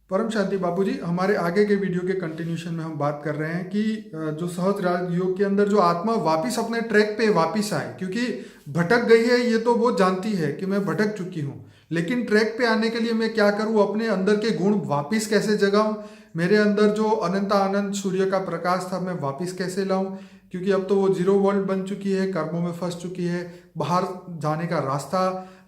परम शांति बापूजी, हमारे आगे के वीडियो के कंटिन्यूशन में हम बात कर रहे हैं कि जो सहज राज योग के अंदर जो आत्मा वापिस अपने ट्रैक पे वापिस आए, क्योंकि भटक गई है ये तो वो जानती है कि मैं भटक चुकी हूँ, लेकिन ट्रैक पे आने के लिए मैं क्या करूँ, अपने अंदर के गुण वापिस कैसे जगाऊं, मेरे अंदर जो अनंत सूर्य का प्रकाश था मैं वापिस कैसे लाऊं, क्योंकि अब तो वो जीरो वर्ल्ड बन चुकी है, कर्मों में फंस चुकी है, बाहर जाने का रास्ता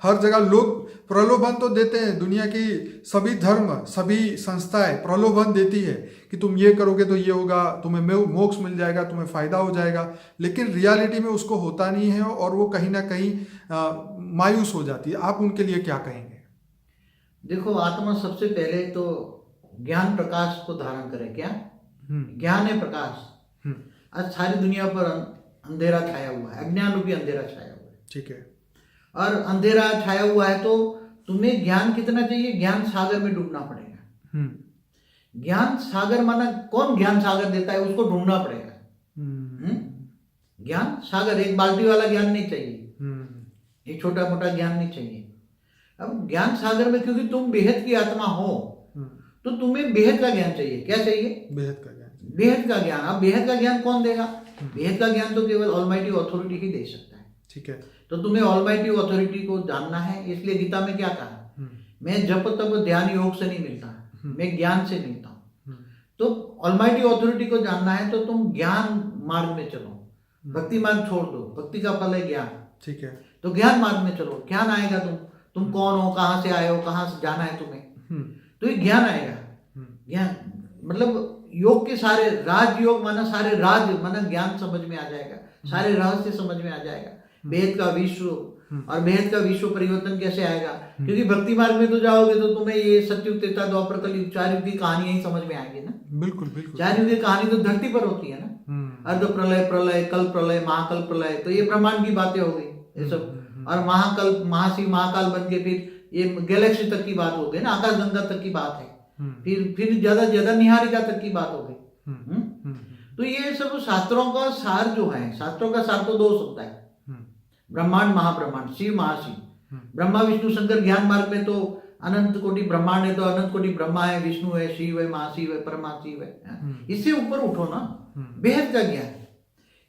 हर जगह लोग प्रलोभन तो देते हैं, दुनिया की सभी धर्म सभी संस्थाएं प्रलोभन देती है कि तुम ये करोगे तो ये होगा, तुम्हें मोक्ष मिल जाएगा, तुम्हें फायदा हो जाएगा, लेकिन रियलिटी में उसको होता नहीं है और वो कहीं ना कहीं मायूस हो जाती है। आप उनके लिए क्या कहेंगे? देखो, आत्मा सबसे पहले तो ज्ञान प्रकाश को धारण करे। क्या ज्ञान है? प्रकाश। आज सारी दुनिया पर अंधेरा छाया हुआ है, अज्ञान रूपी अंधेरा छाया हुआ है। ठीक है। और अंधेरा छाया हुआ है तो तुम्हें ज्ञान कितना चाहिए? ज्ञान सागर में डूबना पड़ेगा। ज्ञान सागर माना कौन ज्ञान सागर देता है? उसको ढूंढना पड़ेगा। ज्ञान सागर, एक बाल्टी वाला ज्ञान नहीं चाहिए, एक छोटा मोटा ज्ञान नहीं चाहिए। अब ज्ञान सागर में, क्योंकि तुम बेहद की आत्मा हो तो तुम्हें बेहद का ज्ञान चाहिए। क्या चाहिए? बेहद का ज्ञान। बेहद का ज्ञान। अब बेहद का ज्ञान कौन देगा? बेहद का ज्ञान तो केवल ऑलमाइटी अथॉरिटी ही दे सकता है। ठीक है। तो तुम्हें ऑलमाइटी अथॉरिटी को जानना है, इसलिए गीता में क्या कहा? मैं जप तप ध्यान योग से नहीं मिलता, मैं ज्ञान से मिलता हूँ। तो ऑलमाइटी अथॉरिटी को जानना है तो तुम ज्ञान मार्ग में चलो, भक्ति मार्ग छोड़ दो, भक्ति का फल है ज्ञान। ठीक है। तो ज्ञान मार्ग में चलो, ज्ञान आएगा। तुम कौन हो, कहाँ से आए हो, कहाँ से जाना है तुम्हें, तो ये ज्ञान आएगा। ज्ञान मतलब योग के सारे राज, योग माना सारे राज माना ज्ञान समझ में आ जाएगा, सारे रहस्य समझ में आ जाएगा। बेहद का विश्व, और बेहद का विश्व परिवर्तन कैसे आएगा? क्योंकि भक्ति मार्ग में तो जाओगे तो तुम्हें ये सतयुग त्रेता द्वापर कलयुग चार युग की कहानी ही समझ में आएगी ना। बिल्कुल बिल्कुल। चार युग की कहानी तो धरती पर होती है ना। अर्ध प्रलय, प्रलय, कल प्रलय, महाकल प्रलय, तो ये ब्रह्मांड की बातें हो गई ये सब। और महाकल, महाशिव, महाकाल बन के फिर ये गैलेक्सी तक की बात हो गई ना, आकाशगंगा तक की बात है। फिर ज्यादा ज्यादा निहारिका तक की बात हो गई। तो ये सब शास्त्रों का सार जो है, शास्त्रों का सार तो दो होता है, ब्रह्मांड महाब्रह्मांड, शिव महाशिव। ब्रह्मा विष्णु शंकर ज्ञान मार्ग में तो अनंत कोटि ब्रह्मांड है, तो अनंत कोटि ब्रह्मा है, विष्णु है, शिव है, महाशिव है, परमाशिव है। इससे ऊपर उठो ना, बेहद का ज्ञान।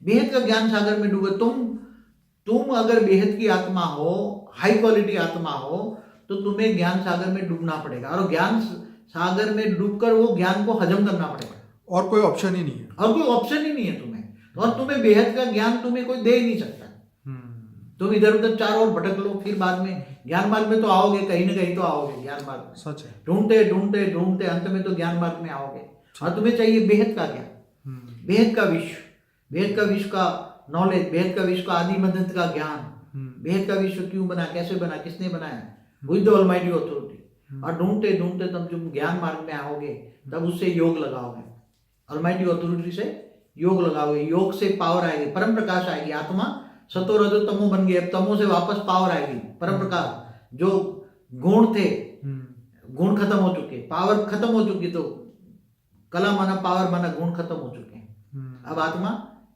बेहद का ज्ञान सागर में डूबे तुम अगर बेहद की आत्मा हो, हाई क्वालिटी आत्मा हो, तो तुम्हें ज्ञान सागर में डूबना पड़ेगा, और ज्ञान सागर में डूबकर वो ज्ञान को हजम करना पड़ेगा। और कोई ऑप्शन ही नहीं है। और कोई ऑप्शन ही नहीं है तुम्हें। और तुम्हें बेहद का ज्ञान तुम्हें कोई दे ही नहीं सकता। तुम इधर उधर चार और भटक लो, फिर बाद में ज्ञान मार्ग में तो आओगे, कहीं ना कहीं तो आओगे ज्ञान मार्ग में। सच है। ढूंढते ढूंढते ढूंढते अंत में तो ज्ञान मार्ग में आओगे। और तुम्हें चाहिए बेहद का ज्ञान, बेहद का विश्व, बेहद का विश्व का नॉलेज, बेहद का विश्व का आदि मदंत का ज्ञान। बेहद का विश्व क्यों बना, कैसे बना, किसने बनाया, विद द ऑलमाइटी अथॉरिटी। और ढूंढते ढूंढते तब जब ज्ञान मार्ग में आओगे तब उससे योग लगाओगे, ऑलमाइटी अथॉरिटी से योग लगाओगे। योग से पावर आएगी, परम प्रकाश आएगी। आत्मा सतो रजो तमो बन गई, अब तमो से वापस पावर आएगी, परम प्रकाश। जो गुण थे, गुण खत्म हो चुके, पावर खत्म हो चुकी, तो कला माना पावर माना गुण खत्म हो चुके हैं। अब आत्मा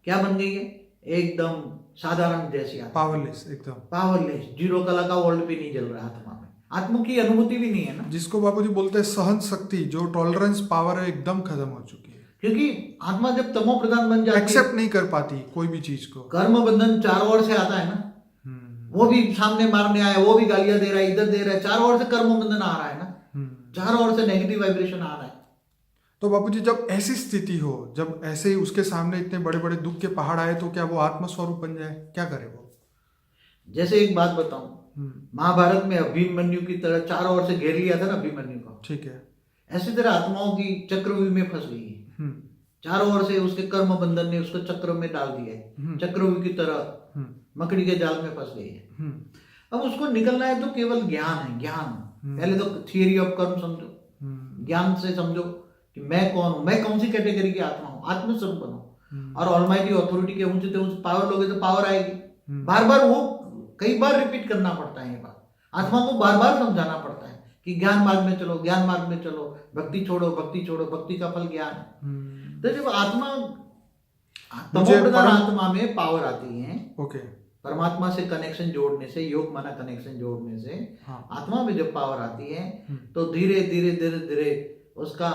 क्या बन गई है? एकदम साधारण जैसी आत्मा, पावरलेस, एकदम पावरलेस। जीरो कला का वर्ल्ड भी नहीं जल रहा आत्मा में, आत्मा की अनुभूति भी नहीं है ना। जिसको बापूजी बोलते हैं सहन शक्ति, जो टॉलरेंस पावर है, एकदम खत्म हो चुकी है। क्योंकि आत्मा जब तमो प्रधान बन जाती है, एक्सेप्ट नहीं कर पाती कोई भी चीज को। कर्म बंधन चारों ओर से आता है ना, वो भी सामने मारने आया, वो भी गालियां दे रहा है, इधर दे रहा है, चारों ओर से कर्म बंधन आ रहा है ना, चारों ओर से नेगेटिव वाइब्रेशन आ रहा है। तो बापूजी जब ऐसी स्थिति हो, जब ऐसे ही उसके सामने इतने बड़े बड़े दुख के पहाड़ आए, तो क्या वो आत्मस्वरूप बन जाए? क्या करे वो? जैसे एक बात बताऊं, महाभारत में अभिमन्यु की तरह चारों ओर से घेर लिया था ना अभिमन्यु को। ठीक है। ऐसी तरह आत्माओं की चक्रव्यूह में फंस गई है, चारों ओर से उसके कर्म बंधन ने उसको चक्र में डाल दिया है, चक्रव्यूह की तरह मकड़ी के जाल में फंस गई है। अब उसको निकलना है तो केवल ज्ञान है, ज्ञान। पहले तो थियरी ऑफ कर्म समझो, ज्ञान से समझो कि मैं कौन हूं, मैं कौन सी कैटेगरी की आत्मा हूं, आत्मस्वरूप बनो। और ऑलमाइटी अथॉरिटी के ऊंचे से ऊंचे पावर लोगे तो पावर आएगी। बार बार वो कई बार रिपीट करना पड़ता है ये बात, आत्मा को बार बार समझाना पड़ता है कि ज्ञान मार्ग में चलो, ज्ञान मार्ग में चलो, भक्ति छोड़ो, भक्ति छोड़ो, भक्ति का फल ज्ञान है। तो जब आत्मा तमोप्रधान आत्मा में पावर आती है, ओके, परमात्मा से कनेक्शन जोड़ने से, योग माना कनेक्शन जोड़ने से, आत्मा में जब पावर आती है तो धीरे धीरे धीरे धीरे उसका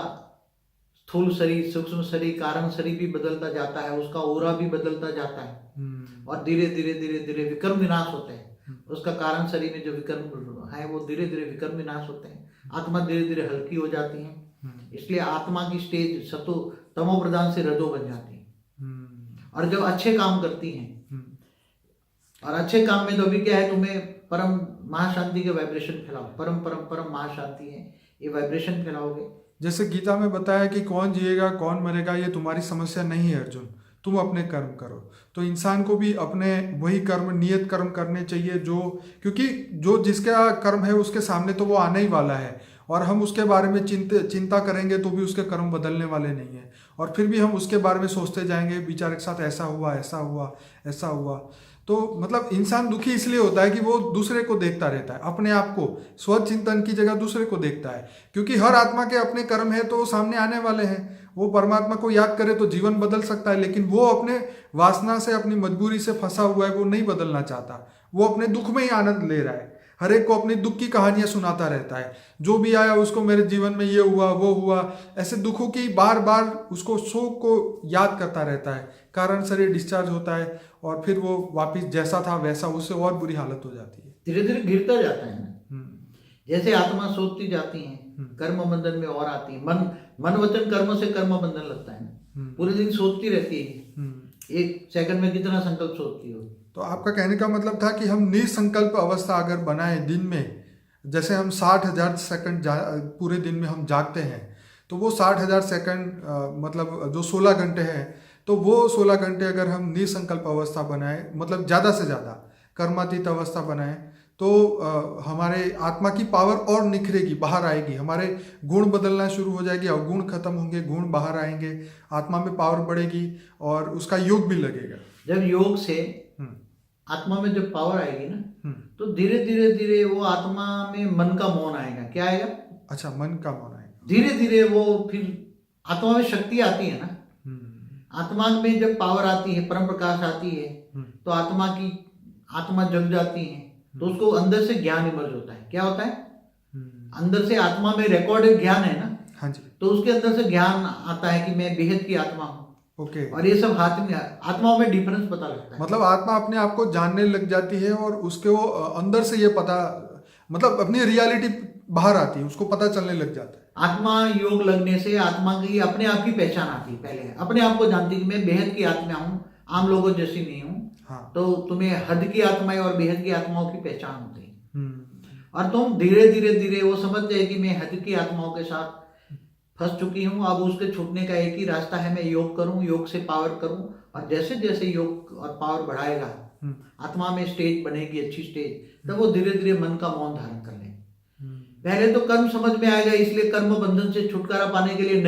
स्थूल शरीर, सूक्ष्म शरीर, कारण शरीर भी बदलता जाता है, उसका ओरा भी बदलता जाता है और धीरे धीरे धीरे धीरे विकर्म विनाश होते हैं। उसका कारण शरीर में जो विकर्म है वो धीरे धीरे विकर्म विनाश होते हैं। आत्मा धीरे धीरे हल्की हो जाती है, इसलिए आत्मा की स्टेज सतो तमो प्रधान से रजो बन जाती है। और जब अच्छे काम करती हैं, और अच्छे काम में तो अभी क्या है, तुम्हें परम महाशांति के वाइब्रेशन फैलाओ, परम परम परम महाशांति है, ये वाइब्रेशन फैलाओगे। जैसे गीता में बताया कि कौन जिएगा कौन मरेगा ये तुम्हारी समस्या नहीं है अर्जुन, तुम अपने कर्म करो। तो इंसान को भी अपने वही कर्म, नियत कर्म करने चाहिए जो, क्योंकि जो जिसका कर्म है उसके सामने तो वो आने ही वाला है, और हम उसके बारे में चिंता करेंगे तो भी उसके कर्म बदलने वाले नहीं है, और फिर भी हम उसके बारे में सोचते जाएंगे बेचारे के साथ ऐसा हुआ ऐसा हुआ ऐसा हुआ। तो मतलब इंसान दुखी इसलिए होता है कि वो दूसरे को देखता रहता है, अपने आप को स्व चिंतन की जगह दूसरे को देखता है, क्योंकि हर आत्मा के अपने कर्म है तो वो सामने आने वाले हैं। वो परमात्मा को याद करे तो जीवन बदल सकता है, लेकिन वो अपने वासना से, अपनी मजबूरी से फंसा हुआ है, वो नहीं बदलना चाहता, वो अपने दुख में ही आनंद ले रहा है, हर एक को अपनी दुख की कहानियां सुनाता रहता है, जो भी आया उसको मेरे जीवन में ये हुआ वो हुआ, ऐसे दुखों की बार बार उसको शोक को याद करता रहता है। कारण शरीर डिस्चार्ज होता है और फिर वो वापिस जैसा था वैसा, उससे और बुरी हालत हो जाती है, धीरे धीरे गिरता जाता है ना। जैसे आत्मा सोचती जाती है, कर्म बंधन में और आती है, मन वचन कर्म से कर्म बंधन लगता है ना। पूरे दिन सोचती रहती है, एक सेकंड में कितना संकल्प सोचती हो। तो आपका कहने का मतलब था कि हम निसंकल्प अवस्था अगर बनाए दिन में, जैसे हम 60,000 सेकंड पूरे दिन में हम जागते हैं, तो वो 60,000 सेकंड मतलब जो 16 घंटे हैं, तो वो 16 घंटे अगर हम निसंकल्प अवस्था बनाए, मतलब ज़्यादा से ज़्यादा कर्मातीत अवस्था बनाए, तो हमारे आत्मा की पावर और निखरेगी, बाहर आएगी, हमारे गुण बदलना शुरू हो जाएगी, और गुण खत्म होंगे, गुण बाहर आएंगे, आत्मा में पावर बढ़ेगी और उसका योग भी लगेगा। जब योग से आत्मा में जब पावर आएगी ना, तो धीरे धीरे धीरे वो आत्मा में मन का मौन आएगा। क्या आएगा? अच्छा, मन का मौन आएगा। धीरे धीरे वो फिर आत्मा में शक्ति आती है ना। आत्मा में जब पावर आती है, परम प्रकाश आती है, तो आत्मा जग जाती है, तो उसको अंदर से ज्ञान इमर्ज होता है। क्या होता है? अंदर से आत्मा में रिकॉर्डेड ज्ञान है ना। हाँ जी। तो उसके अंदर से ज्ञान आता है कि मैं बेहद की आत्मा हूँ। ओके। और ये सब हाथ में, आत्माओं में डिफरेंस पता लगता है। मतलब आत्मा अपने आप को जानने लग जाती है और उसके वो अंदर से ये पता, मतलब अपनी रियलिटी बाहर आती है, उसको पता चलने लग जाता है। आत्मा योग लगने से आत्मा की अपने आप की पहचान आती है। पहले अपने आप को जानती कि मैं बेहद की आत्मा हूँ, आम लोगों जैसी नहीं हूँ। हाँ। तो तुम्हें हद की आत्माएं और बेहद की आत्माओं की पहचान होती है, और तुम धीरे धीरे धीरे वो समझ जाए कि मैं हद की आत्माओं के साथ फंस चुकी हूँ। अब उसके छूटने का एक ही रास्ता है, मैं योग करूँ, योग से पावर करूँ। और जैसे जैसे योग और पावर बढ़ाएगा, आत्मा में स्टेज बनेगी, अच्छी स्टेज, तब वो धीरे धीरे मन का मौन धारण कर लेंगे। पहले तो कर्म समझ में आएगा, इसलिए कर्म बंधन से छुटकारा पाने के लिए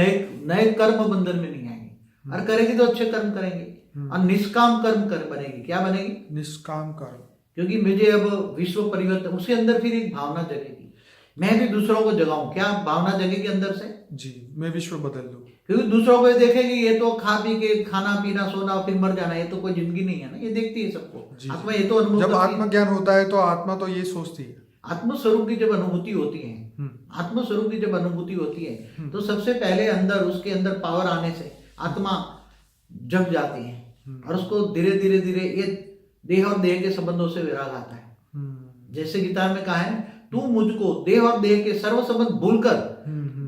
नए कर्म बंधन में नहीं आएंगे, और करेंगे तो अच्छे कर्म करेंगे, और निष्काम कर्म कर बनेगी। क्या बनेगी? निष्काम कर्म। क्योंकि मुझे अब विश्व परिवर्तन, उसके अंदर फिर एक भावना जगेगी, मैं भी दूसरों को जगाऊं। क्या भावना जगेगी अंदर से? जी, मैं विश्व बदल दूं। क्योंकि दूसरों को ये देखेगी, ये तो खा पी के, खाना पीना सोना फिर मर जाना, ये तो कोई जिंदगी नहीं है ना। ये देखती है सबको आत्मा, ये तो अनुभव। जब आत्मज्ञान होता है तो आत्मा तो ये सोचती है। आत्मस्वरूप की जब अनुभूति होती है, आत्मस्वरूप की जब अनुभूति होती है, तो सबसे पहले उसके अंदर पावर आने से आत्मा जग जाती है, और उसको धीरे धीरे धीरे ये देह और देह के संबंधों से विराग आता है। जैसे गीता में कहा है, तू मुझको देह और देह के सर्व संबंध भूलकर,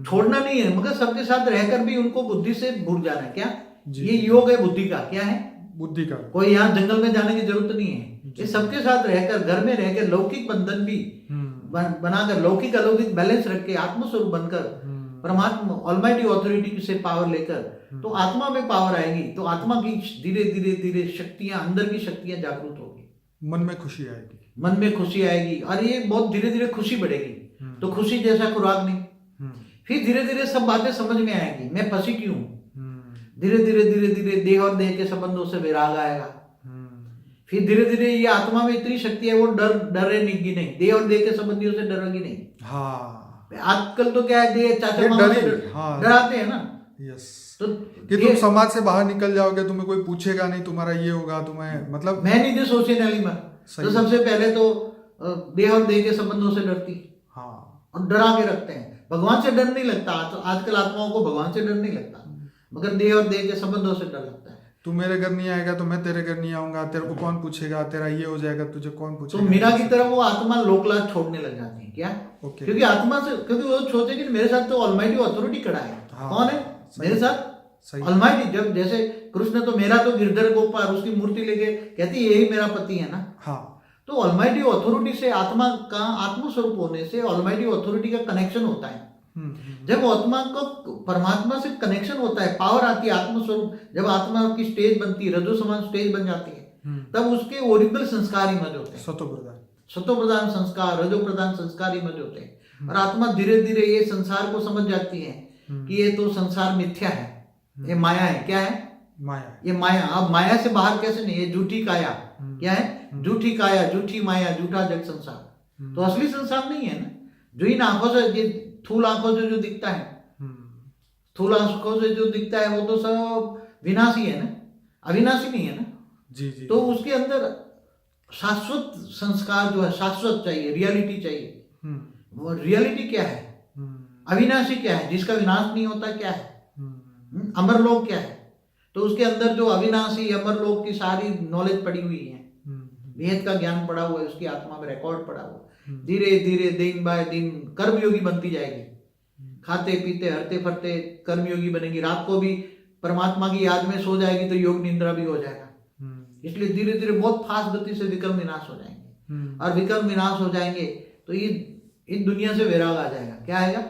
छोड़ना नहीं है, मगर सबके साथ रहकर भी उनको बुद्धि से भूल जाना है। क्या? ये योग है बुद्धि का। क्या है? बुद्धि का। कोई यहाँ जंगल में जाने की जरूरत नहीं है। ये सबके साथ रहकर, घर में रहकर, लौकिक बंधन भी बनाकर, लौकिक अलौकिक बैलेंस रख के, आत्मस्वरूप बनकर, परमात्मा ऑलमाइटी ऑथोरिटी से पावर लेकर, तो आत्मा में पावर आएगी, तो आत्मा की धीरे धीरे धीरे शक्तियां, अंदर की शक्तियां जागृत होगी, मन में खुशी आएगी, मन में खुशी आएगी, और ये बहुत धीरे धीरे खुशी बढ़ेगी। तो खुशी जैसा खुराक नहीं। फिर धीरे धीरे सब बातें समझ में आएगी, मैं फंसी क्यों। धीरे धीरे धीरे धीरे देह और देह के संबंधों से विराग आएगा। फिर धीरे धीरे ये आत्मा में इतनी शक्ति है, वो डरेगी नहीं, देह और देह के संबंधियों से डरेगी नहीं। हाँ। आजकल तो क्या है, देह चाचा मामा से डराते हैं ना। यस। तो कि तुम समाज से बाहर निकल जाओगे, तुम्हें कोई पूछेगा नहीं, तुम्हारा ये होगा, तुम्हें मतलब मैं नहीं दे सोचे नाली में। तो सबसे पहले तो देह और देह के संबंधों से डरती, हाँ, और डरा के रखते हैं। भगवान से डर नहीं लगता। आजकल आत्माओं को भगवान से डर नहीं लगता, मगर देह और देह के संबंधों से डर लगता है। तू मेरे घर नहीं आएगा तो मैं तेरे घर नहीं आऊंगा, तेरे को कौन पूछेगा, तेरा ये हो जाएगा, तुझे कौन तो पूछेगा। मीरा की तरह वो आत्मा लोकलाज छोड़ने लग जाती है। क्या? ओके। क्योंकि आत्मा से, क्योंकि वो सोचे कि मेरे साथ तो ऑलमाइटी अथॉरिटी खड़ा है। हाँ, कौन है सही। मेरे साथ? सही। ऑलमाइटी। जब जैसे कृष्ण तो मेरा तो गिरधर गोपाल, उसकी मूर्ति लेके कहती है यही मेरा पति है ना। हाँ। तो ऑलमाइटी अथॉरिटी से आत्मा का आत्मस्वरूप होने से ऑलमाइटी अथॉरिटी का कनेक्शन होता है। जब आत्मा को परमात्मा से कनेक्शन होता है, पावर आती है, आत्मस्वरूप, जब आत्मा की स्टेज बनती है, रजो समान स्टेज बन जाती है, तब उसके ओरिजिनल संस्कार ही मज होते हैं। सतो प्रधान संस्कार, रजो प्रधान संस्कार ही मज होते हैं। और आत्मा धीरे धीरे ये संसार को समझ जाती है कि ये तो संसार मिथ्या है, ये माया है। क्या है? माया। ये माया। अब माया से बाहर कैसे नहीं, ये झूठी काया। क्या है? झूठी काया, झूठी माया, झूठा जग संसार। तो असली संसार नहीं है ना, जो इन आंखों से, ये थूल आंखों से जो दिखता है, थूल आंखों से जो दिखता है, वो तो सब विनाशी है ना, अविनाशी नहीं है ना। जी जी। तो उसके अंदर शाश्वत संस्कार जो है, शाश्वत चाहिए, रियलिटी चाहिए। वो रियलिटी क्या है? अविनाशी क्या है? जिसका विनाश नहीं होता क्या है? अमरलोक क्या है? तो उसके अंदर जो अविनाशी अमरलोक की सारी नॉलेज पड़ी हुई है, वेद का ज्ञान पड़ा हुआ है, उसकी आत्मा में रिकॉर्ड पड़ा हुआ। धीरे धीरे दिन बाय दिन कर्मयोगी बनती जाएगी, खाते पीते हरते फरते कर्मयोगी बनेगी। रात को भी परमात्मा की याद में सो जाएगी तो योग निंद्रा भी हो जाएगा। इसलिए धीरे धीरे बहुत फास्ट गति से विकर्म विनाश हो जाएंगे। और विकर्म विनाश हो जाएंगे तो ये इन दुनिया से वैराग आ जाएगा। क्या आएगा?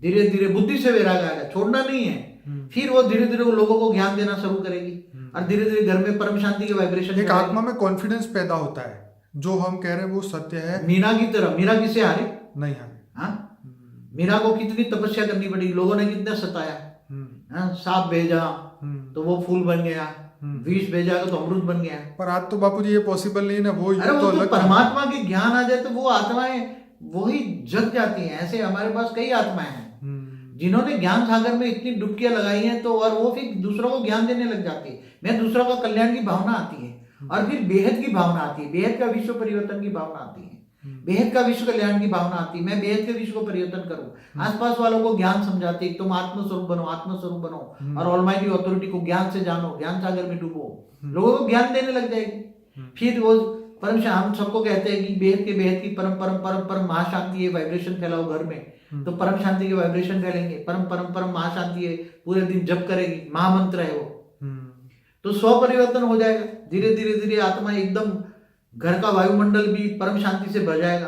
धीरे धीरे बुद्धि से वैराग आएगा, छोड़ना नहीं है। फिर वो धीरे धीरे वो लोगों को ज्ञान देना शुरू करेगी और धीरे धीरे घर में परम शांति के वाइब्रेशन, एक आत्मा में कॉन्फिडेंस पैदा होता है, जो हम कह रहे हैं वो सत्य है। मीरा की तरह। मीरा किससे हारे? नहीं हारे। हाँ, मीरा को कितनी तपस्या करनी पड़ी, लोगों ने कितना सताया। सांप भेजा तो वो फूल बन गया, विष भेजा तो अमृत बन गया। पर आज तो बापूजी ये पॉसिबल नहीं है ना। वो अरे वो तो परमात्मा के ज्ञान आ जाए तो वो आत्माएं वही जग जाती हैं। ऐसे हमारे पास कई आत्माएं हैं जिन्होंने ज्ञान सागर में इतनी डुबकियां लगाई हैं, तो और वो फिर दूसरों को ज्ञान देने लग जाती है। मैं दूसरों का कल्याण की भावना आती है, और फिर बेहद की भावना आती है, बेहद का विश्व परिवर्तन की भावना आती है, बेहद का विश्व कल्याण की भावना आती है। मैं बेहद के विश्व को परिवर्तन करूं, आसपास वालों को ज्ञान समझाती है, तुम आत्मस्वरूप बनो, आत्मस्वरूप बनो, और ऑलमाइटी अथॉरिटी को ज्ञान से जानो, ज्ञान सागर में डूबो, लोगों को ज्ञान देने लग जाएगी। फिर वो परम, हम सबको कहते हैं कि बेहद के बेहद की परम परम परम परम महाशांति है, वाइब्रेशन फैलाओ घर में, तो परम शांति के वाइब्रेशन फैलेंगे। परम परम परम महाशांति है, पूरे दिन जप करेगी, महामंत्र है वो, तो स्व परिवर्तन हो जाएगा। धीरे धीरे धीरे आत्मा एकदम, घर का वायुमंडल भी परम शांति से भर जाएगा।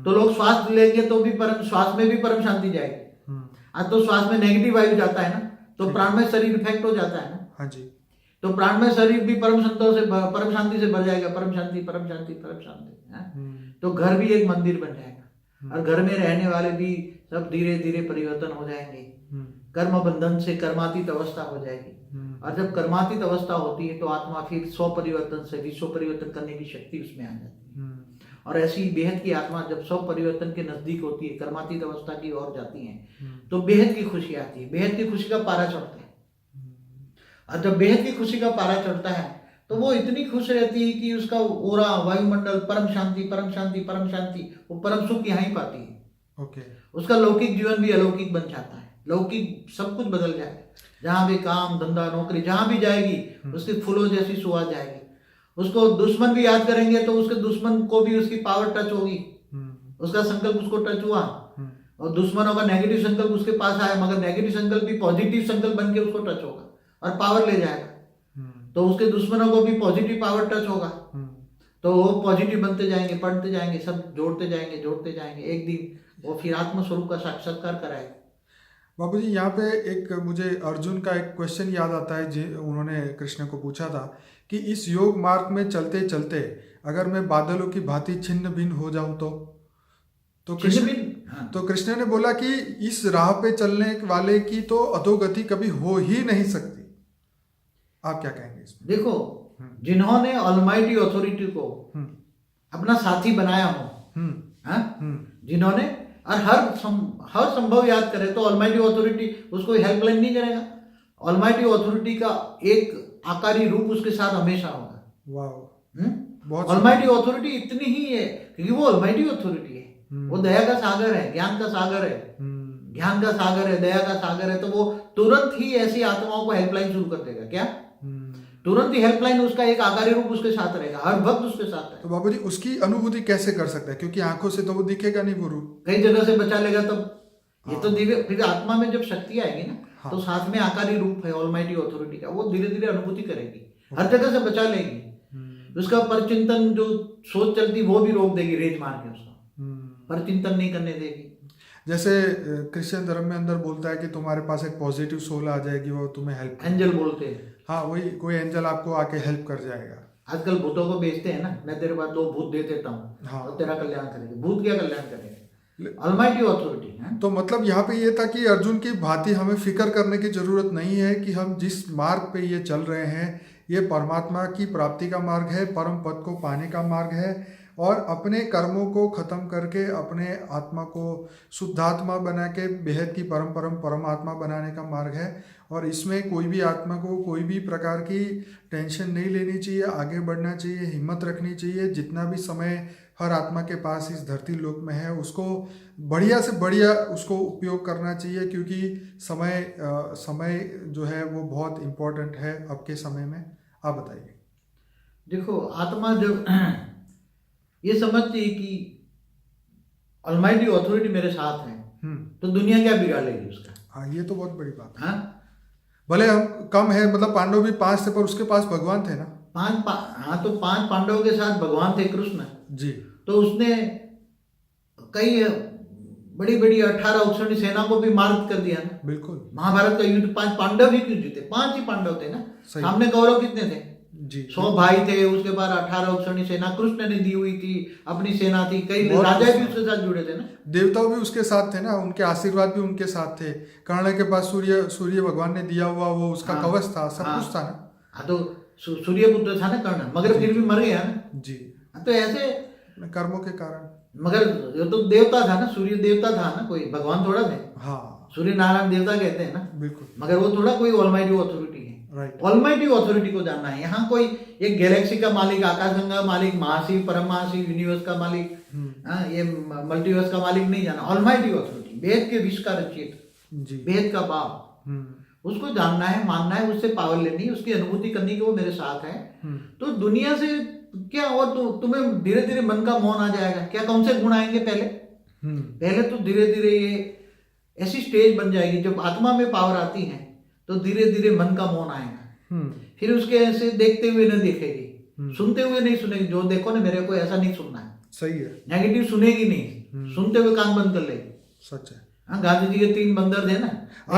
तो लोग श्वास लेंगे तो भी परम, श्वास में भी परम शांति जाएगी। आज तो श्वास में नेगेटिव वायु जाता है ना, तो प्राणमय शरीर इफेक्ट हो जाता है ना। हाँ जी। तो प्राणमय शरीर भी परम संतों से, परम शांति से भर जाएगा। परम शांति परम शांति परम शांति। तो घर भी एक मंदिर बन जाएगा, और घर में रहने वाले भी सब धीरे धीरे परिवर्तन हो जाएंगे। कर्म बंधन से कर्मातीत अवस्था हो जाएगी, और जब कर्मातीत अवस्था होती है तो आत्मा फिर स्व परिवर्तन से विश्व परिवर्तन करने की शक्ति उसमें आ जाती है। और ऐसी बेहद की आत्मा जब स्व परिवर्तन के नजदीक होती है, कर्मातीत अवस्था की ओर जाती है, तो बेहद की खुशी आती है, बेहद की खुशी का पारा चढ़ता है। और जब बेहद की खुशी का पारा चढ़ता है तो वो इतनी खुश रहती है कि उसका ओरा, वायुमंडल, परम शांति परम शांति परम शांति, वो परम सुख यहाँ ही पाती है। ओके। उसका लौकिक जीवन भी अलौकिक बन जाता है, लौकिक सब कुछ बदल जाएगा। जहां भी काम धंधा नौकरी जहां भी जाएगी, उसकी फूलों जैसी सुहा जाएगी। उसको दुश्मन भी याद करेंगे तो उसके दुश्मन को भी उसकी पावर टच होगी, उसका संकल्प उसको टच हुआ, और दुश्मनों का नेगेटिव संकल्प उसके पास आया, मगर नेगेटिव संकल्प भी पॉजिटिव संकल्प बन के उसको टच होगा और पावर ले जाएगा। तो उसके दुश्मनों को भी पॉजिटिव पावर टच होगा, तो वो पॉजिटिव बनते जाएंगे, पढ़ते जाएंगे, सब जोड़ते जाएंगे। एक दिन वो फिर आत्मस्वरूप का साक्षात्कार कराएगा। बाबूजी, यहाँ पे एक मुझे अर्जुन का एक क्वेश्चन याद आता है, जो उन्होंने कृष्ण को पूछा था कि इस योग मार्ग में चलते चलते अगर मैं बादलों की भांति छिन्न भिन्न हो जाऊं तो कृष्ण ने बोला कि इस राह पे चलने वाले की तो अधोगति कभी हो ही नहीं सकती। आप क्या कहेंगे इसमें? देखो, जिन्होंने ऑलमाइटी अथॉरिटी को अपना साथी बनाया हो, जिन्होंने, और हर संभव याद करे तो ऑलमाइटी अथॉरिटी उसको हेल्पलाइन नहीं करेगा। ऑलमाइटी अथॉरिटी का एक आकारी रूप उसके साथ हमेशा होगा। वाह, बहुत ऑलमाइटी अथॉरिटी इतनी ही है क्योंकि वो ऑलमाइटी अथॉरिटी है। वो दया का सागर है, ज्ञान का सागर है, ज्ञान का सागर है, दया का सागर है। तो वो तुरंत ही ऐसी आत्माओं को हेल्पलाइन शुरू कर देगा। क्या? तुरंत ही हेल्पलाइन, उसका एक आकारी रूप उसके साथ रहेगा, हर वक्त उसके साथ है। तो बाबू जी उसकी अनुभूति कैसे कर सकता है, क्योंकि आंखों से तो वो दिखेगा नहीं वो रूप। कई जगह से बचा लेगा तब। ये तो धीरे फिर आत्मा में जब शक्ति आएगी ना, तो साथ में आकारी रूप है ऑलमाइटी अथॉरिटी का, वो धीरे धीरे अनुभूति करेगी, हर जगह से बचा लेगी। उसका परचिंतन जो सोच चलती वो भी रोक देगी, रेज मार के उसका परचिंतन नहीं करने देगी। जैसे क्रिश्चियन धर्म में अंदर बोलता है कि तुम्हारे पास एक पॉजिटिव सोल आ जाएगी, वो तुम्हें हेल्प, एंजल बोलते हैं। हाँ, वही कोई एंजल आपको आके हेल्प कर जाएगा। आजकल भूतों को बेचते हैं ना, मैं तेरे पास 2 भूत दे देता हूँ, हाँ, तो तेरा कल्याण करेंगे। भूत क्या कल्याण करेंगे? ऑलमाइटी अथॉरिटी है। तो मतलब यहाँ पे ये था कि अर्जुन की भांति हमें फिक्र करने की जरूरत नहीं है कि हम जिस मार्ग पे ये चल रहे हैं ये परमात्मा की प्राप्ति का मार्ग है, परम पद को पाने का मार्ग है, और अपने कर्मों को खत्म करके अपने आत्मा को शुद्धात्मा बना के बेहद की परमात्मा बनाने का मार्ग है। और इसमें कोई भी आत्मा को कोई भी प्रकार की टेंशन नहीं लेनी चाहिए, आगे बढ़ना चाहिए, हिम्मत रखनी चाहिए। जितना भी समय हर आत्मा के पास इस धरती लोक में है उसको बढ़िया से बढ़िया उसको उपयोग करना चाहिए, क्योंकि समय जो है वो बहुत इम्पोर्टेंट है अब के समय में। आप बताइए। देखो, आत्मा जब ये समझती है कि ऑलमाइटी अथॉरिटी मेरे साथ है, तो दुनिया क्या बिगाड़ लेगी उसका? हाँ, ये तो बहुत बड़ी बात है। हाँ, भले हम कम है, मतलब पांडव भी 5 थे पर उसके पास भगवान थे ना। हाँ, तो 5 पांडवों के साथ भगवान थे कृष्ण जी। तो उसने कई बड़ी बड़ी 18 उत्सर्णी सेना को भी मार्ग कर दिया ना। बिल्कुल। महाभारत का युद्ध 5 पांडव ही क्यों जीते? 5 ही पांडव थे ना। सामने कौरव कितने थे? जी। 100 भाई थे, उसके बाद 18 उत्सर्णी सेना कृष्ण ने दी हुई थी, अपनी सेना थी, कई राजा भी उसके साथ जुड़े थे ना। देवता भी उसके साथ थे ना, उनके आशीर्वाद भी उनके साथ थे। कर्ण के पास सूर्य भगवान ने दिया हुआ वो उसका कवच था, सब कुछ था ना। हाँ, तो सूर्य पुत्र था ना कर्ण, मगर फिर भी मर गया ना जी। तो ऐसे कर्मों के कारण। मगर ये तो देवता था ना, सूर्य देवता था ना, कोई भगवान थोड़ा थे। हाँ, सूर्य नारायण देवता कहते हैं ना। बिल्कुल। मगर वो थोड़ा कोई ऑलमाइटी अथॉरिटी है। राइट। ऑलमाइटी अथॉरिटी को जानना है। यहाँ कोई एक गैलेक्सी का मालिक, आकाशगंगा का मालिक, महाशिव, परम महाशिव, यूनिवर्स का मालिक, ये मल्टीवर्स का मालिक नहीं जाना। ऑलमाइटी अथॉरिटी, वेद के विश्व का रचित, वेद का बाप, उसको जानना है, मानना है, उससे पावर लेनी है, उसकी अनुभूति करनी कि वो मेरे साथ है। तो दुनिया से क्या, और तो तुम्हें धीरे धीरे मन का मौन आ जाएगा। क्या कौन से गुण आएंगे? पहले तो धीरे धीरे ये ऐसी स्टेज बन जाएगी, जब आत्मा में पावर आती है तो धीरे धीरे मन का मौन आएगा। फिर उसके ऐसे देखते हुए न देखेगी, सुनते हुए नहीं सुनेगी। जो देखो ना, मेरे को ऐसा नहीं सुनना है, सही है। नेगेटिव सुनेगी नहीं, सुनते हुए कान बंद कर लेगी। सच है। हाँ, गांधी जी के 3 बंदर थे ना,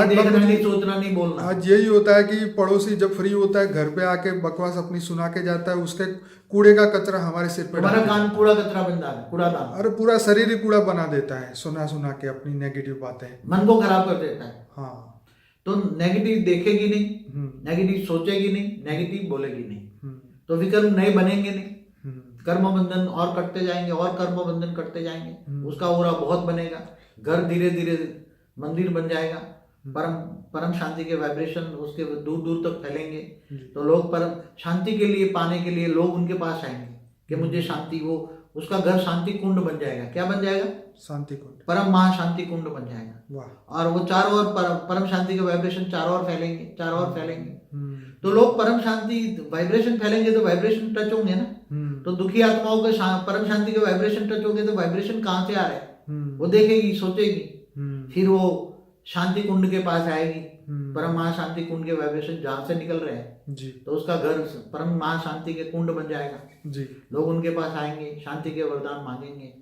देखना नहीं, सोचना नहीं, बोलना। आज यही होता है कि पड़ोसी जब फ्री होता है घर पे आके बकवास अपनी सुना के जाता है, उसके कूड़े का कचरा हमारे सिर पे हमारा कान कूड़ा कचरा बन जाता है, कूड़ादान। अरे पूरा शरीर ही कूड़ा बना देता है, सुना के अपनी नेगेटिव बातें, मन को खराब कर देता है। हाँ। तो नेगेटिव देखेगी नहीं, नेगेटिव सोचेगी नहीं, नेगेटिव बोलेगी नहीं, तो विकर्म नए बनेंगे नहीं। कर्म बंधन और कटते जाएंगे, और कर्म बंधन कटते जाएंगे, उसका ओरा बहुत बनेगा। घर धीरे धीरे मंदिर बन जाएगा, परम शांति के वाइब्रेशन उसके दूर दूर तक फैलेंगे। तो लोग परम शांति के लिए, पाने के लिए लोग उनके पास आएंगे कि मुझे शांति, वो उसका घर शांति कुंड बन जाएगा। क्या बन जाएगा? शांति कुंड, परम महाशांति कुंड बन जाएगा। और वो चारों ओर परम शांति के वाइब्रेशन चारों ओर फैलेंगे, चारों ओर फैलेंगे। तो लोग परम शांति वाइब्रेशन फैलेंगे तो वाइब्रेशन टच होंगे ना। तो दुखी आत्माओं के परम शांति के वाइब्रेशन टच होंगे तो वाइब्रेशन कहाँ से आ रहे हैं वो देखेगी, सोचेगी, फिर वो शांति कुंड के पास आएगी, परम महाशांति कुंड के वाइब्रेशन जहाँ से निकल रहे हैं जी, तो उसका घर परम महाशांति के कुंड बन जाएगा जी। लोग उनके पास आएंगे, शांति के वरदान मांगेंगे,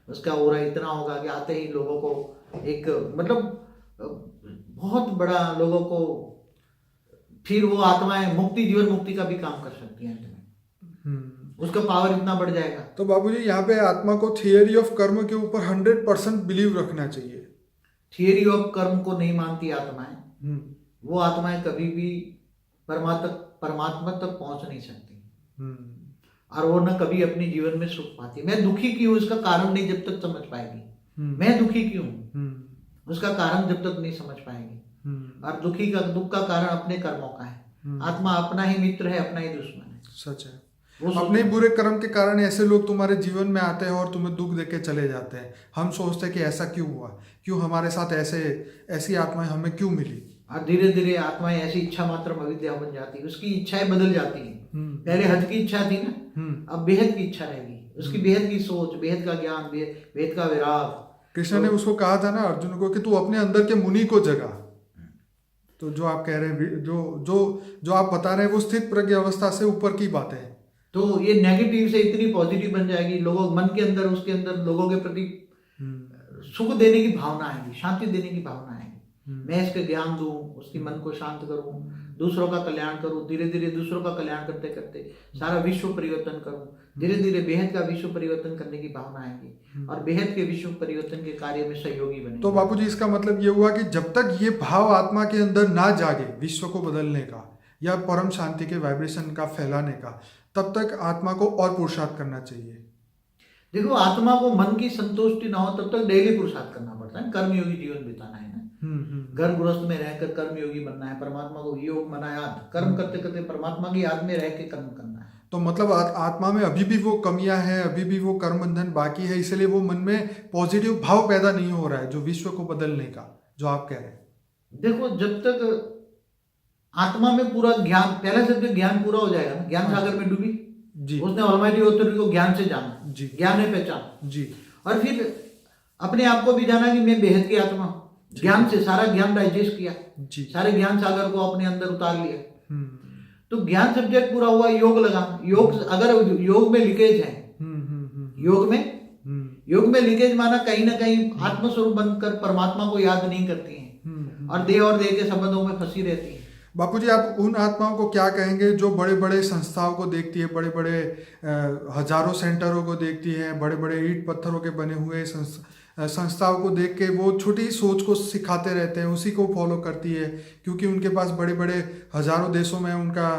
उसका ओरा इतना होगा कि आते ही लोगों को एक मतलब बहुत बड़ा लोगों को, फिर वो आत्माएं मुक्ति, जीवन मुक्ति का भी काम कर सकती हैं, उसका पावर इतना बढ़ जाएगा। तो बाबूजी यहाँ पे आत्मा को थियरी ऑफ कर्म के ऊपर 100% बिलीव रखना चाहिए। थियरी ऑफ कर्म को नहीं मानती आत्माएं, वो आत्माएं कभी भी परमात्मा तक पहुंच नहीं सकती, और वो न कभी अपने जीवन में सुख पाती। मैं दुखी क्यों, इसका कारण नहीं जब तक समझ पाएगी। मैं दुखी क्यों, उसका कारण जब तक नहीं समझ पाएगी। और दुख का कारण अपने कर्मों का है। आत्मा अपना ही मित्र है, अपना ही दुश्मन है। सच है। अपने ही बुरे कर्म के कारण ऐसे लोग तुम्हारे जीवन में आते हैं और तुम्हें दुख देके चले जाते हैं। हम सोचते हैं कि ऐसा क्यों हुआ, क्यों हमारे साथ ऐसी आत्माएं हमें क्यों मिली। और धीरे धीरे आत्माएं ऐसी इच्छा मात्र अविद्या बन जाती है, उसकी इच्छाएं बदल जाती हैं। पहले हद की इच्छा थी ना, अब बेहद की इच्छा रहेगी, उसकी बेहद की सोच, बेहद का ज्ञान, बेहद का विराग। कृष्ण ने उसको कहा था ना अर्जुन को कि तू अपने अंदर के मुनि को जगा। तो जो आप कह रहे हैं, जो आप बता रहे हैं वो स्थित प्रज्ञ अवस्था से ऊपर की बात है। तो ये नेगेटिव से इतनी पॉजिटिव बन जाएगी, लोगों मन के अंदर, उसके अंदर लोगों के प्रति सुख देने की भावना आएगी, शांति देने की भावना आएगी। मैं इसके ज्ञान दूं, उसकी मन को शांत करूं, दूसरों का कल्याण करूं, धीरे धीरे दूसरों का कल्याण करते करते सारा विश्व परिवर्तन करूं, धीरे धीरे बेहद का विश्व परिवर्तन करने की भावना आएगी और बेहद के विश्व परिवर्तन के कार्य में सहयोगी बनेंगे। तो बापूजी इसका मतलब ये हुआ कि जब तक ये भाव आत्मा के अंदर ना जागे विश्व को बदलने का या परम शांति के वाइब्रेशन का फैलाने का, तब तक आत्मा को और पुरुषार्थ करना चाहिए। देखो, आत्मा को मन की संतुष्टि ना हो तब तक डेली पुरुषार्थ करना पड़ता है, कर्मयोगी जीवन बिताना है ना। घर गृहस्थ में रहकर कर्मयोगी बनना है, परमात्मा को योग मना याद, कर्म करते करते परमात्मा की याद में रह के कर्म करना है। तो मतलब आत्मा में अभी भी वो कमियां हैं, अभी भी वो कर्म बंधन बाकी है, इसलिए वो मन में पॉजिटिव भाव पैदा नहीं हो रहा है जो विश्व को बदलने का, जो आप कह रहे हैं। देखो, जब तक आत्मा में पूरा ज्ञान, पहले से ज्ञान पूरा हो जाएगा ना, ज्ञान सागर में डूबी जी, उसने ऑलमाइटी ऑथोरिटी को ज्ञान से जाना जी, ज्ञान है पहचान जी, और फिर अपने आप को भी जाना कि मैं बेहद की आत्मा, ज्ञान से सारा ज्ञान डाइजेस्ट किया जी, सारे ज्ञान सागर को अपने अंदर उतार लिया। तो ज्ञान सब्जेक्ट पूरा हुआ, योग लगा। योग अगर योग में लीकेज है, योग में लीकेज माना कहीं ना कहीं आत्मस्वरूप बनकर परमात्मा को याद नहीं करती हैं और देह के संबंधों में फंसी रहती है। बापूजी, आप उन आत्माओं को क्या कहेंगे जो बड़े बड़े संस्थाओं को देखती है, बड़े बड़े हजारों सेंटरों को देखती है, बड़े बड़े ईंट पत्थरों के बने हुए संस्थाओं को देख के वो छोटी सोच को सिखाते रहते हैं, उसी को फॉलो करती है, क्योंकि उनके पास बड़े बड़े हजारों देशों में उनका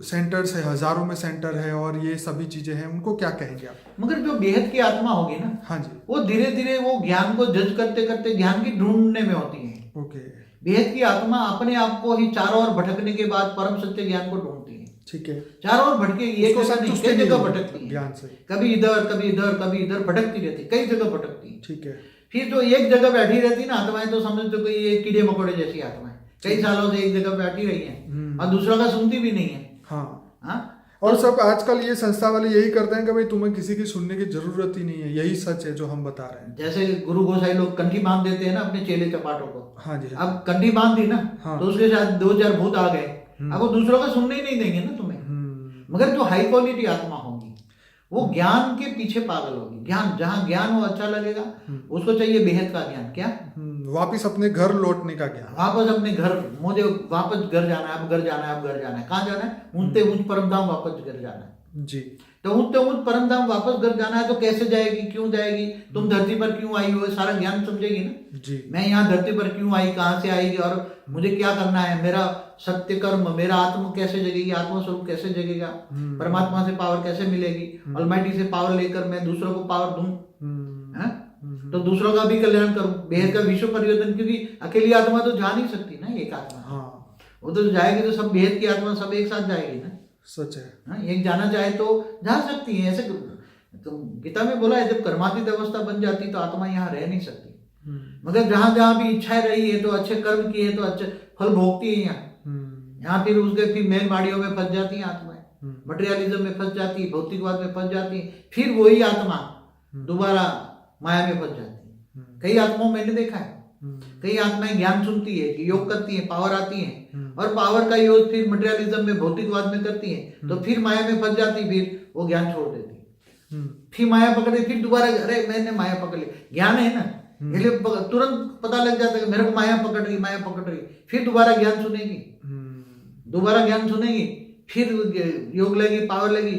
सेंटर्स है, हजारों में सेंटर है और ये सभी चीजें हैं, उनको क्या कहेंगे आप? मगर जो बेहद की आत्मा होगी ना, हाँ जी, वो धीरे धीरे वो ज्ञान को जज करते करते ज्ञान की ढूंढने में होती है। ओके। बेहद की आत्मा अपने आप को ही चारों ओर भटकने के बाद परम सत्य ज्ञान को ढूंढती है। ठीक है, चारों ओर भटकेगी, एक जगह नहीं, कई जगह भटकती है ज्ञान से, कभी इधर कभी इधर कभी इधर भटकती रहती, कई जगह भटकती है। ठीक है। फिर जो एक जगह बैठी रहती ना आत्माएं, तो समझ तो कोई ये कीड़े मकोड़े जैसी आत्माएं कई सालों से एक जगह बैठी रही हैं और दूसरा का सुनती भी नहीं है। हाँ, और सब आजकल ये संस्था वाले यही करते हैं कि भाई तुम्हें किसी की सुनने की जरूरत ही नहीं है, यही सच है जो हम बता रहे हैं। जैसे गुरु गोसाई लोग कंठी बांध देते हैं ना अपने चेले चपाटों को। हाँ जी, अब कंठी बांध दी ना, तो उसके साथ 2-4 भूत आ गए, अब वो दूसरों का सुनने ही नहीं देंगे ना तुम्हें। मगर जो हाई क्वालिटी आत्मा होगी वो ज्ञान के पीछे पागल होगी। ज्ञान, जहाँ ज्ञान हो अच्छा लगेगा, उसको चाहिए बेहद का ज्ञान। क्या? वापिस अपने घर लौटने का ज्ञान, वापस अपने घर, मुझे वापस घर जाना है, अब घर जाना है, अब घर जाना है। कहाँ जाना है? ऊंचते ऊंच परम धाम वापस घर जाना है जी। तो ऊंचते ऊंच परम धाम वापस घर जाना है, तो कैसे जाएगी, क्यों जाएगी, तुम धरती पर क्यों आई हो, सारा ज्ञान समझेगी ना जी। मैं यहाँ धरती पर क्यों आई, कहाँ से आएगी और मुझे क्या करना है, मेरा सत्य कर्म, मेरा आत्म कैसे जगेगी, आत्म स्वरूप कैसे जगेगा, परमात्मा से पावर कैसे मिलेगी, ऑलमाइटी से पावर लेकर मैं दूसरों को पावर दूं, तो दूसरों का भी कल्याण करूं, बेहद का विश्व परिवर्तन। क्योंकि अकेली आत्मा तो जा नहीं सकती ना, एक आत्मा वो तो जाएगी तो सब बेहद की आत्मा सब एक साथ जाएगी ना। सच है। एक जाना चाहे तो जा सकती है। ऐसे तो गीता में बोला है, जब कर्मातीत अवस्था बन जाती तो आत्मा यहाँ रह नहीं सकती। मगर जहां जहां भी इच्छाएं रही है तो अच्छे कर्म किए तो अच्छे फल भोगती है यहाँ फिर उसके फिर मेल माड़ियों में फंस जाती है आत्माएं, मटेरियलिज्म में फंस जाती है, भौतिकवाद में फंस जाती है, फिर वही आत्मा दोबारा माया में फंस जाती है। कई आत्माओं मैंने देखा है, कई आत्माएं ज्ञान सुनती है कि योग करती है, पावर आती है और पावर का योग फिर मटेरियलिज्म में भौतिकवाद में करती है, तो फिर माया में फंस जाती, फिर वो ज्ञान छोड़ देती, फिर माया पकड़े, फिर दोबारा अरे मैंने माया पकड़ ली। ज्ञान है ना, इसलिए तुरंत पता लग जाता है कि मेरे को माया पकड़ रही, माया पकड़ रही, फिर दोबारा ज्ञान सुनेगी, दोबारा ज्ञान सुनेगी, फिर योग लेगी, पावर लेगी,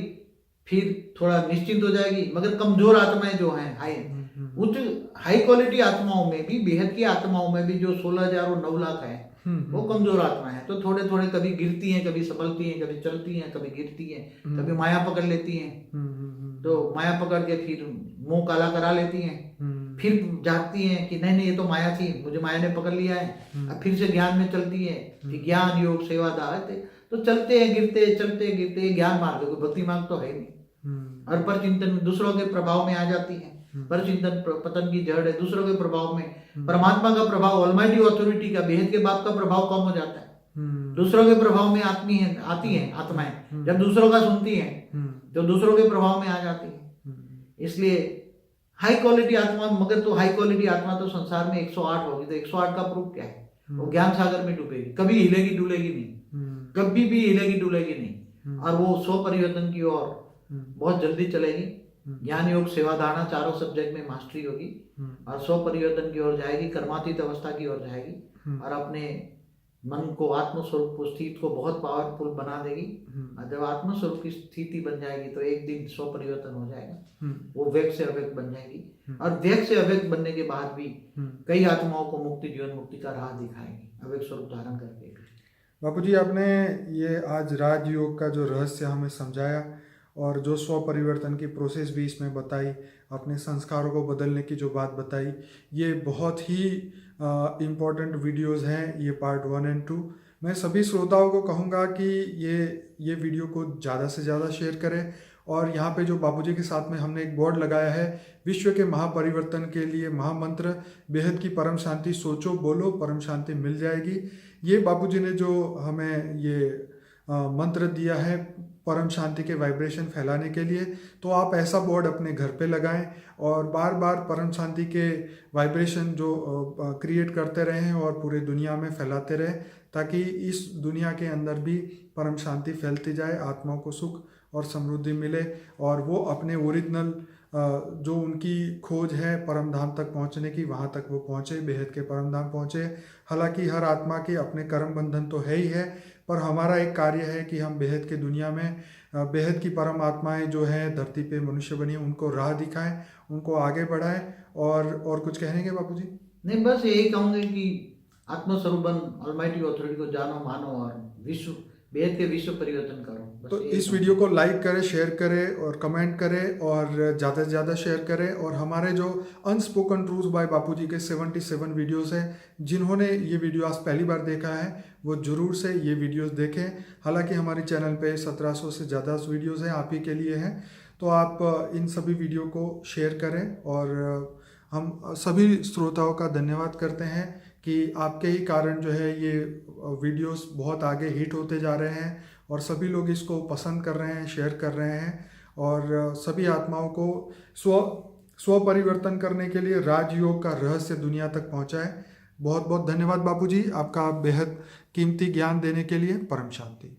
फिर थोड़ा निश्चिंत हो जाएगी। मगर कमजोर आत्माएं जो हैं हाई उच्च हाई क्वालिटी आत्माओं में भी, बेहद की आत्माओं में भी जो 16,000 और 9 लाख है वो कमजोर आत्मा है। तो थोड़े थोड़े कभी गिरती हैं, कभी संभलती हैं, कभी चलती हैं, कभी गिरती हैं, कभी माया पकड़ लेती हैं, तो माया पकड़ के फिर मुंह काला करा लेती हैं, फिर जागती हैं कि नहीं नहीं ये तो माया थी, मुझे माया ने पकड़ लिया है। अब फिर से ज्ञान में चलती है कि ज्ञान योग सेवा दात तो चलते हैं गिरते ये ज्ञान मार्ग है, कोई भक्ति मार्ग तो है नहीं। और पर चिंतन दूसरों के प्रभाव में आ जाती है। पर चिंतन पतन की जड़ है, दूसरों के प्रभाव में। परमात्मा का प्रभाव, ऑलमाइटी ऑथोरिटी का, बेहद के बाप का प्रभाव कम हो जाता है। दूसरों के प्रभाव में आती हैं आत्माएं, जब दूसरों का सुनती हैं तो दूसरों के प्रभाव में आ जाती है। इसलिए हाई क्वालिटी आत्मा, मगर तो हाई क्वालिटी आत्मा तो संसार में 108 होगी, तो 108 का प्रूफ क्या है? वो ज्ञान सागर में डूबेगी, कभी हिलेगी डुलेगी नहीं, कभी भी हिलेगी डुलेगी नहीं। और वो स्व परिवर्तन की ओर बहुत जल्दी चलेगी। ज्ञान योग सेवा धारणा चारों सब्जेक्ट में मास्टरी होगी और स्व परिवर्तन की ओर जाएगी, कर्मातीत अवस्था की ओर जाएगी और अपने मन को आत्मस्वरूप को स्थिति को बहुत पावरफुल बना देगी। और जब आत्मस्वरूप की स्थिति बन जाएगी तो एक दिन स्व परिवर्तन हो जाएगा, वो व्यक्त से अव्यक्त बन जाएगी। और व्यक्त से अव्यक्त बनने के बाद भी कई आत्माओं को मुक्ति, जीवन मुक्ति का राह दिखाएगी अव्यक्त स्वरूप धारण करके। बापू जी, आपने ये आज राजयोग का जो रहस्य हमें समझाया और जो स्व परिवर्तन की प्रोसेस भी इसमें बताई, अपने संस्कारों को बदलने की जो बात बताई, ये बहुत ही इम्पोर्टेंट वीडियोस हैं, ये पार्ट 1 और 2। मैं सभी श्रोताओं को कहूँगा कि ये वीडियो को ज़्यादा से ज़्यादा शेयर करें। और यहाँ पे जो बापूजी के साथ में हमने एक बोर्ड लगाया है, विश्व के महापरिवर्तन के लिए महामंत्र, बेहद की परम शांति, सोचो बोलो परम शांति मिल जाएगी। ये बापूजी ने जो हमें ये मंत्र दिया है परम शांति के वाइब्रेशन फैलाने के लिए, तो आप ऐसा बोर्ड अपने घर पे लगाएं और बार बार परम शांति के वाइब्रेशन जो क्रिएट करते रहें और पूरे दुनिया में फैलाते रहें, ताकि इस दुनिया के अंदर भी परम शांति फैलती जाए, आत्माओं को सुख और समृद्धि मिले और वो अपने ओरिजिनल जो उनकी खोज है परम धाम तक पहुंचने की, वहां तक वो पहुंचे, बेहद के परम धाम पहुंचे। हालांकि हर आत्मा के अपने कर्म बंधन तो है ही है, पर हमारा एक कार्य है कि हम बेहद के दुनिया में बेहद की परम आत्माएं जो हैं धरती पे मनुष्य बनी, उनको राह दिखाएं, उनको आगे बढ़ाएं। और कुछ कहेंगे बापू जी? नहीं, बस यही कहूँगे कि आत्मस्वरूप ऑलमाइटी ऑथोरिटी को जानो मानो और विश्व बेहद के विश्व परिवर्तन करो। तो इस वीडियो को लाइक करें, शेयर करें और कमेंट करें और ज़्यादा से ज़्यादा शेयर करें। और हमारे जो अनस्पोकन ट्रूथ्स बाय बापूजी के 77 वीडियोस हैं, जिन्होंने ये वीडियो आज पहली बार देखा है वो ज़रूर से ये वीडियोस देखें। हालांकि हमारे चैनल पे 1700 से ज़्यादा वीडियोस हैं, आप ही के लिए हैं, तो आप इन सभी वीडियो को शेयर करें। और हम सभी श्रोताओं का धन्यवाद करते हैं कि आपके ही कारण जो है ये वीडियोस बहुत आगे हिट होते जा रहे हैं और सभी लोग इसको पसंद कर रहे हैं, शेयर कर रहे हैं और सभी आत्माओं को स्व परिवर्तन करने के लिए राजयोग का रहस्य दुनिया तक पहुंचाए। बहुत बहुत धन्यवाद बापूजी, आपका बेहद कीमती ज्ञान देने के लिए। परम शांति।